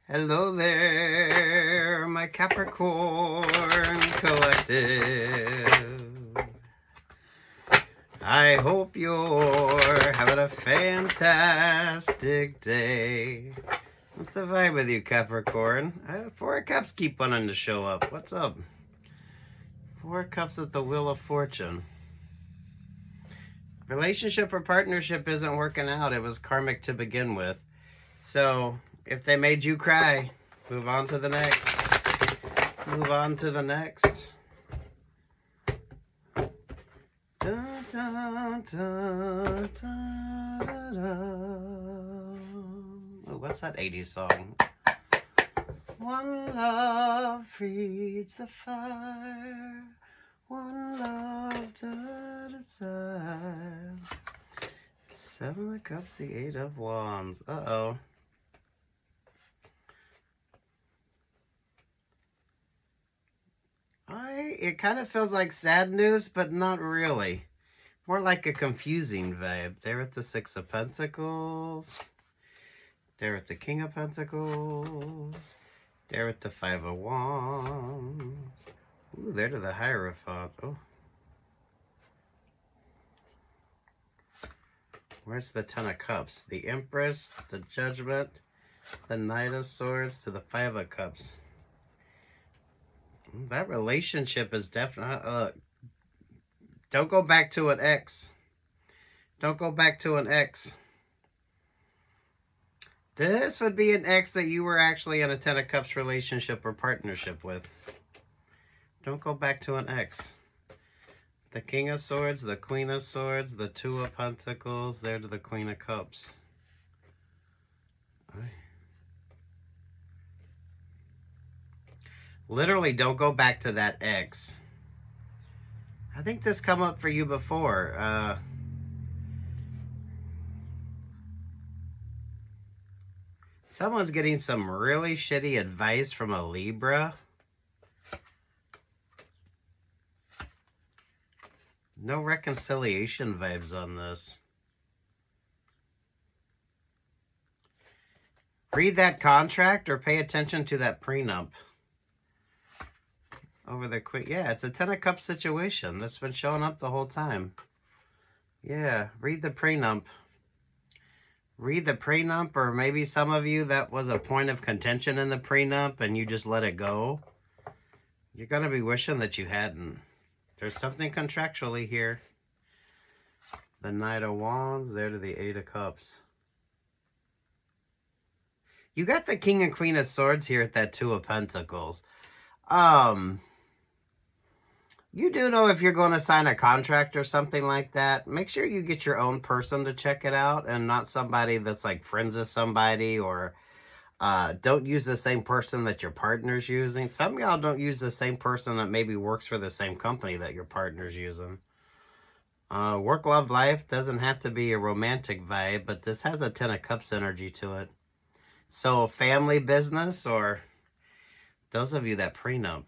Hello there, my Capricorn Collective. I hope you're having a fantastic day. What's the vibe with you, Capricorn? Four of Cups keep wanting to show up. What's up? Four of Cups with the Wheel of Fortune. Relationship or partnership isn't working out. It was karmic to begin with. So, if they made you cry, move on to the next. Move on to the next. Dun, dun, dun, dun, dun. Oh, what's that 80s song? One love feeds the fire. One love the desire. Seven of Cups, the Eight of Wands. Uh-oh. It kind of feels like sad news, but not really. More like a confusing vibe. There at the Six of Pentacles. There at the King of Pentacles. There at the Five of Wands. Ooh, there to the Hierophant. Oh. Where's the Ten of Cups? The Empress, the Judgment, the Knight of Swords to the Five of Cups. That relationship is definitely... don't go back to an ex. Don't go back to an ex. This would be an ex that you were actually in a Ten of Cups relationship or partnership with. Don't go back to an ex. The King of Swords, the Queen of Swords, the Two of Pentacles, there to the Queen of Cups. Literally, don't go back to that ex. I think this come up for you before. Someone's getting some really shitty advice from a Libra. No reconciliation vibes on this. Read that contract or pay attention to that prenup. Over the quick, yeah, it's a Ten of Cups situation that's been showing up the whole time. Yeah, read the prenup. Read the prenup, or maybe some of you, that was a point of contention in the prenup and you just let it go. You're going to be wishing that you hadn't. There's something contractually here. The Knight of Wands, there to the Eight of Cups. You got the King and Queen of Swords here at that Two of Pentacles. You do know if you're going to sign a contract or something like that, make sure you get your own person to check it out and not somebody that's like friends with somebody, or don't use the same person that your partner's using. Some of y'all don't use the same person that maybe works for the same company that your partner's using. Work, love, life doesn't have to be a romantic vibe, but this has a Ten of Cups energy to it. So family business, or those of you that prenup.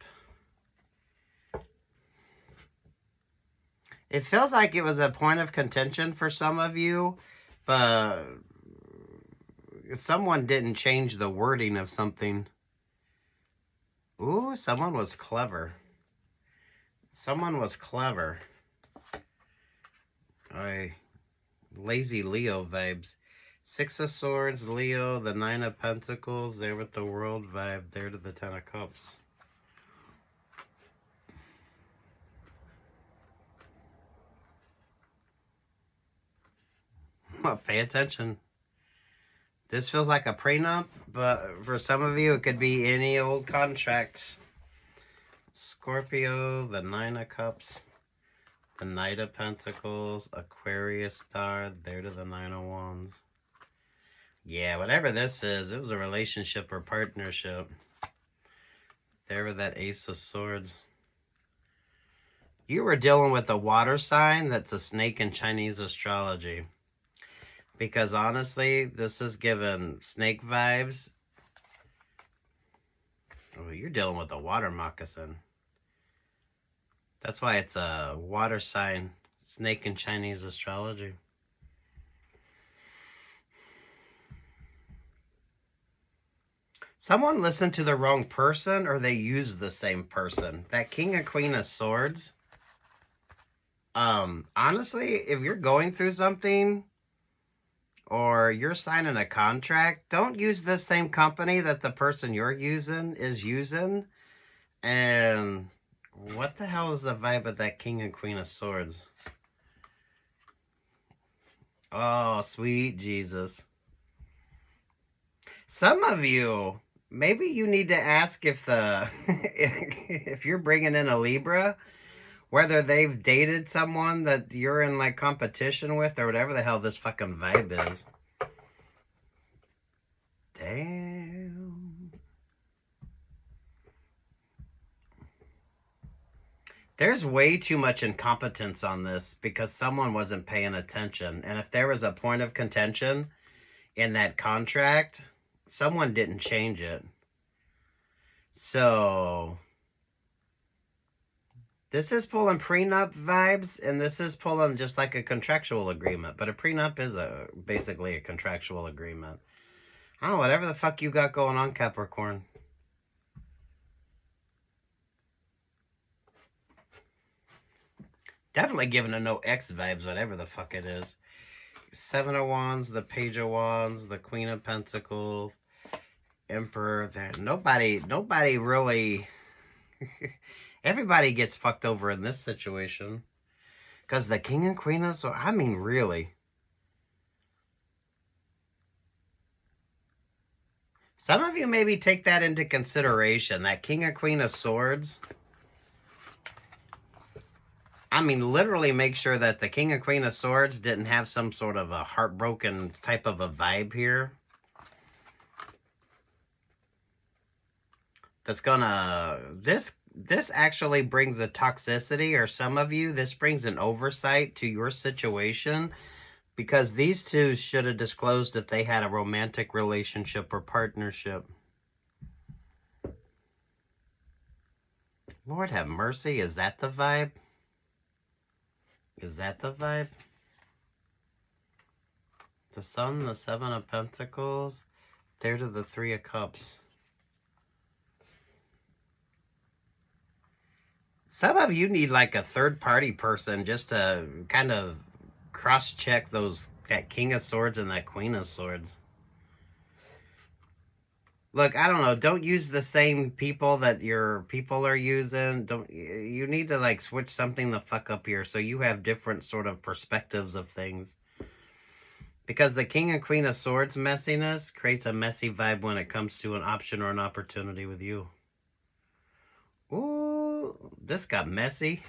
It feels like it was a point of contention for some of you, but someone didn't change the wording of something. Ooh, someone was clever. Someone was clever. Lazy Leo vibes. Six of Swords, Leo, the Nine of Pentacles, there with the World vibe, there to the Ten of Cups. Well, pay attention. This feels like a prenup, but for some of you, it could be any old contract. Scorpio, the Nine of Cups, the Knight of Pentacles, Aquarius star, there to the Nine of Wands. Yeah, whatever this is, it was a relationship or partnership. There with that Ace of Swords. You were dealing with a water sign that's a snake in Chinese astrology. Because honestly, this is given snake vibes. Oh, you're dealing with a water moccasin. That's why it's a water sign, snake in Chinese astrology. Someone listened to the wrong person, or they used the same person. That King and Queen of Swords. Honestly, if you're going through something or you're signing a contract, don't use the same company that the person you're using is using. And what the hell is the vibe of that King and Queen of Swords? Oh, sweet Jesus. Some of you, maybe you need to ask if the if you're bringing in a Libra, whether they've dated someone that you're in like competition with or whatever the hell this fucking vibe is. Damn. There's way too much incompetence on this because someone wasn't paying attention. And if there was a point of contention in that contract, someone didn't change it. So this is pulling prenup vibes, and this is pulling just like a contractual agreement. But a prenup is basically a contractual agreement. Oh, whatever the fuck you got going on, Capricorn. Definitely giving a no X vibes, whatever the fuck it is. Seven of Wands, the Page of Wands, the Queen of Pentacles, Emperor. Nobody really... Everybody gets fucked over in this situation. Because the King and Queen of Swords, I mean, really. Some of you maybe take that into consideration. That King and Queen of Swords. I mean, literally make sure that the King and Queen of Swords didn't have some sort of a heartbroken type of a vibe here. That's gonna... This actually brings a toxicity, or some of you, this brings an oversight to your situation. Because these two should have disclosed if they had a romantic relationship or partnership. Lord have mercy, is that the vibe? Is that the vibe? The Sun, the Seven of Pentacles, there to the Three of Cups. Some of you need like a third-party person just to kind of cross-check that King of Swords and that Queen of Swords. Look, I don't know. Don't use the same people that your people are using. You need to like switch something the fuck up here so you have different sort of perspectives of things. Because the King and Queen of Swords messiness creates a messy vibe when it comes to an option or an opportunity with you. Ooh, this got messy.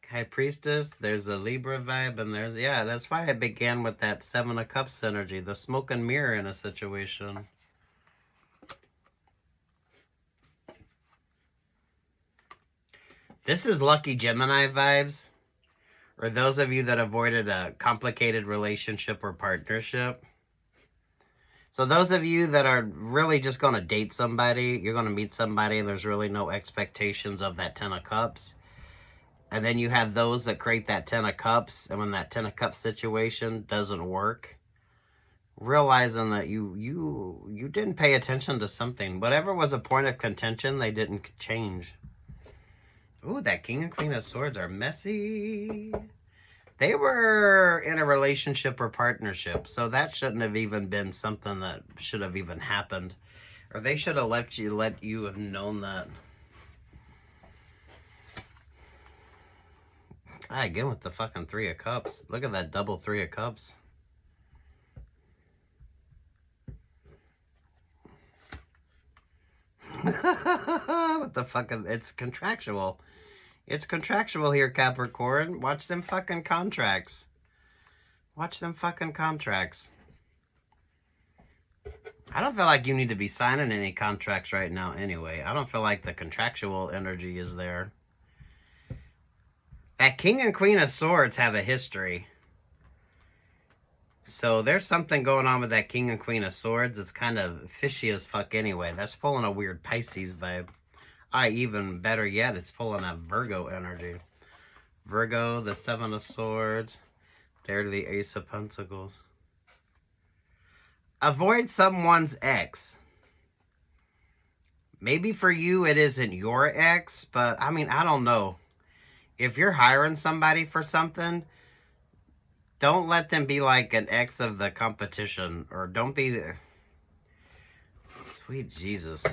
High Priestess, there's a Libra vibe, and there's, yeah, that's why I began with that Seven of Cups energy, the smoke and mirror in a situation. This is lucky Gemini vibes, or those of you that avoided a complicated relationship or partnership. So those of you that are really just going to date somebody, you're going to meet somebody, and there's really no expectations of that Ten of Cups. And then you have those that create that Ten of Cups, and when that Ten of Cups situation doesn't work, realizing that you didn't pay attention to something. Whatever was a point of contention, they didn't change. Ooh, that King and Queen of Swords are messy. They were in a relationship or partnership, so that shouldn't have even been something that should have even happened. Or they should have let you have known that. Again with the fucking Three of Cups. Look at that double Three of Cups. What the fucking... It's contractual. It's contractual here, Capricorn. Watch them fucking contracts. Watch them fucking contracts. I don't feel like you need to be signing any contracts right now anyway. I don't feel like the contractual energy is there. That King and Queen of Swords have a history. So there's something going on with that King and Queen of Swords. It's kind of fishy as fuck anyway. That's pulling a weird Pisces vibe. Even better yet, it's pulling a Virgo energy. Virgo, the 7 of Swords. There to the Ace of Pentacles. avoid someone's ex. Maybe for you it isn't your ex, but I mean, I don't know. If you're hiring somebody for something, don't let them be like an ex of the competition, or don't be the... Sweet Jesus.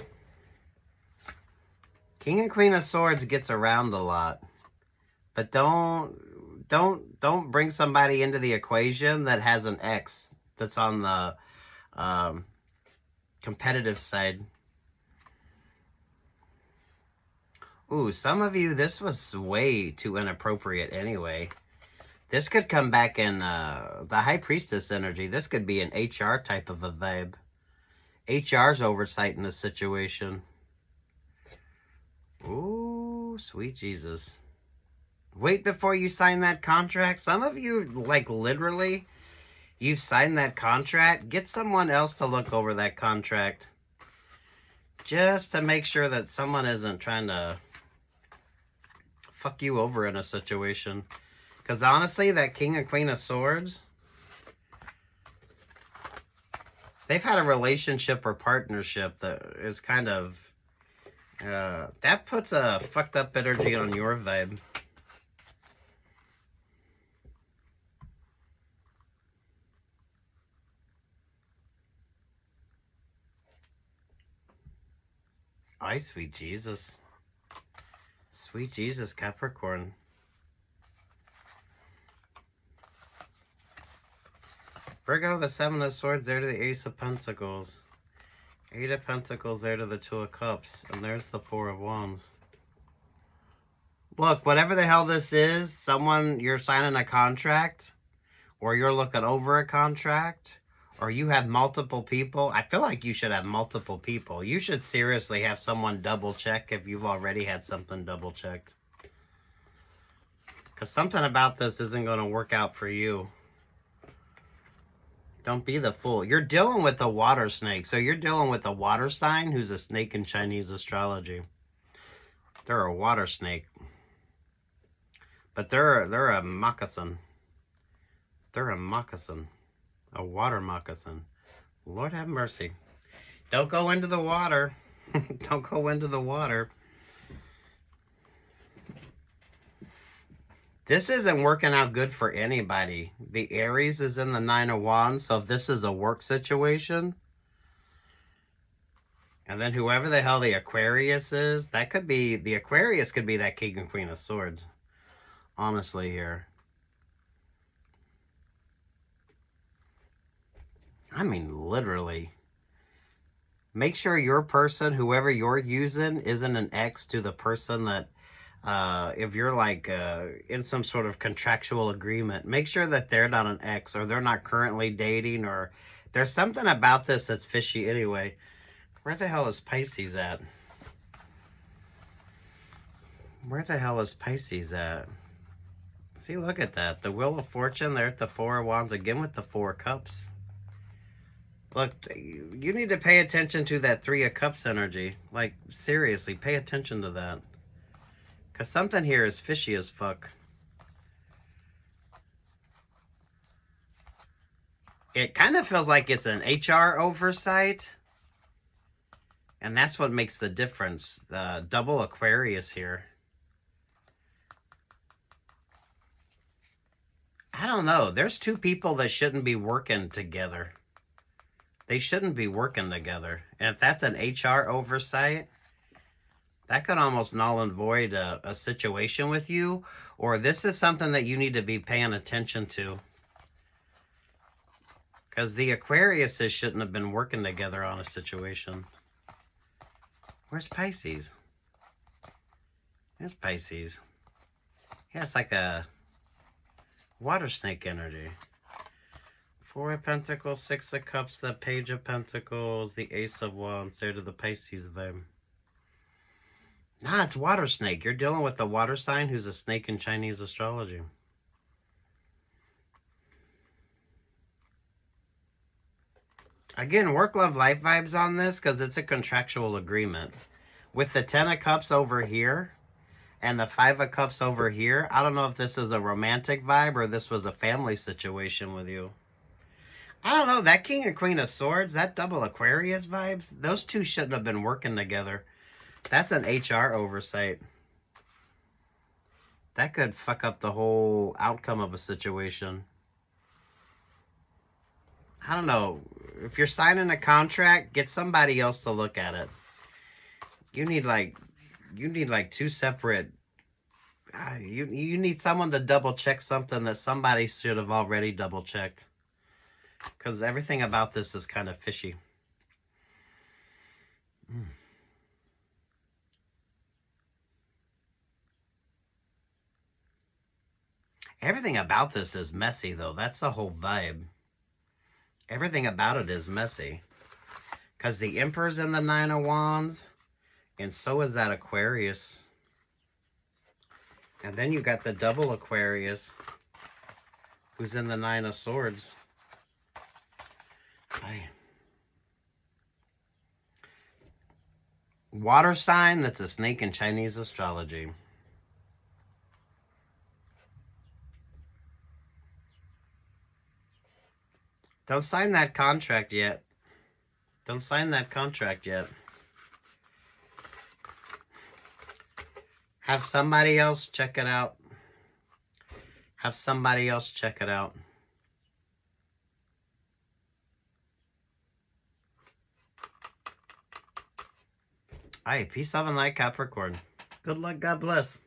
King and Queen of Swords gets around a lot, but don't bring somebody into the equation that has an ex that's on the competitive side. Ooh, some of you, this was way too inappropriate anyway. This could come back in the High Priestess energy. This could be an HR type of a vibe. HR's oversight in this situation. Ooh, sweet Jesus. Wait before you sign that contract. Some of you, like literally, you've signed that contract. Get someone else to look over that contract. Just to make sure that someone isn't trying to fuck you over in a situation. Because honestly, that King and Queen of Swords, they've had a relationship or partnership that is kind of... that puts a fucked up energy on your vibe. Ay, sweet Jesus. Sweet Jesus, Capricorn. Virgo, the Seven of Swords, there to the Ace of Pentacles. Eight of Pentacles, there to the Two of Cups. And there's the Four of Wands. Look, whatever the hell this is, someone, you're signing a contract, or you're looking over a contract, or you have multiple people. I feel like you should have multiple people. You should seriously have someone double check if you've already had something double checked. Because something about this isn't going to work out for you. Don't be the fool. You're dealing with a water snake. So you're dealing with a water sign who's a snake in Chinese astrology. They're a water snake. But they're a moccasin. They're a moccasin. A water moccasin. Lord have mercy. Don't go into the water. Don't go into the water. This isn't working out good for anybody. The Aries is in the Nine of Wands, so if this is a work situation, and then whoever the hell the Aquarius is, that could be, the Aquarius could be that King and Queen of Swords. Honestly here. I mean, literally. Make sure your person, whoever you're using, isn't an ex to the person that, if you're like in some sort of contractual agreement, make sure that they're not an ex, or they're not currently dating, or there's something about this that's fishy anyway. Where the hell is Pisces at? Where the hell is Pisces at? See, look at that. The Wheel of Fortune, they're at the Four of Wands again with the Four of Cups. Look, you need to pay attention to that Three of Cups energy. Like, seriously, pay attention to that. Because something here is fishy as fuck. It kind of feels like it's an HR oversight. And that's what makes the difference. Double Aquarius here. I don't know. There's two people that shouldn't be working together. They shouldn't be working together. And if that's an HR oversight, that could almost null and void a situation with you. Or this is something that you need to be paying attention to. Because the Aquariuses shouldn't have been working together on a situation. Where's Pisces? There's Pisces. Yeah, it's like a water snake energy. Four of Pentacles, Six of Cups, the Page of Pentacles, the Ace of Wands, there to the Pisces vibe. Nah, it's water snake. You're dealing with the water sign who's a snake in Chinese astrology. Again, work, love, life vibes on this because it's a contractual agreement. With the Ten of Cups over here and the Five of Cups over here, I don't know if this is a romantic vibe or this was a family situation with you. I don't know. That King and Queen of Swords, that double Aquarius vibes, those two shouldn't have been working together. That's an HR oversight. That could fuck up the whole outcome of a situation. I don't know. If you're signing a contract, get somebody else to look at it. You need like two separate. You need someone to double check something that somebody should have already double checked. Because everything about this is kind of fishy. Mm. Everything about this is messy, though. That's the whole vibe. Everything about it is messy. Because the Emperor's in the Nine of Wands, and so is that Aquarius. And then you got the double Aquarius, who's in the Nine of Swords. Aye. Water sign that's a snake in Chinese astrology. Don't sign that contract yet. Don't sign that contract yet. Have somebody else check it out. Have somebody else check it out. All right, peace, love, and light, Capricorn. Good luck. God bless.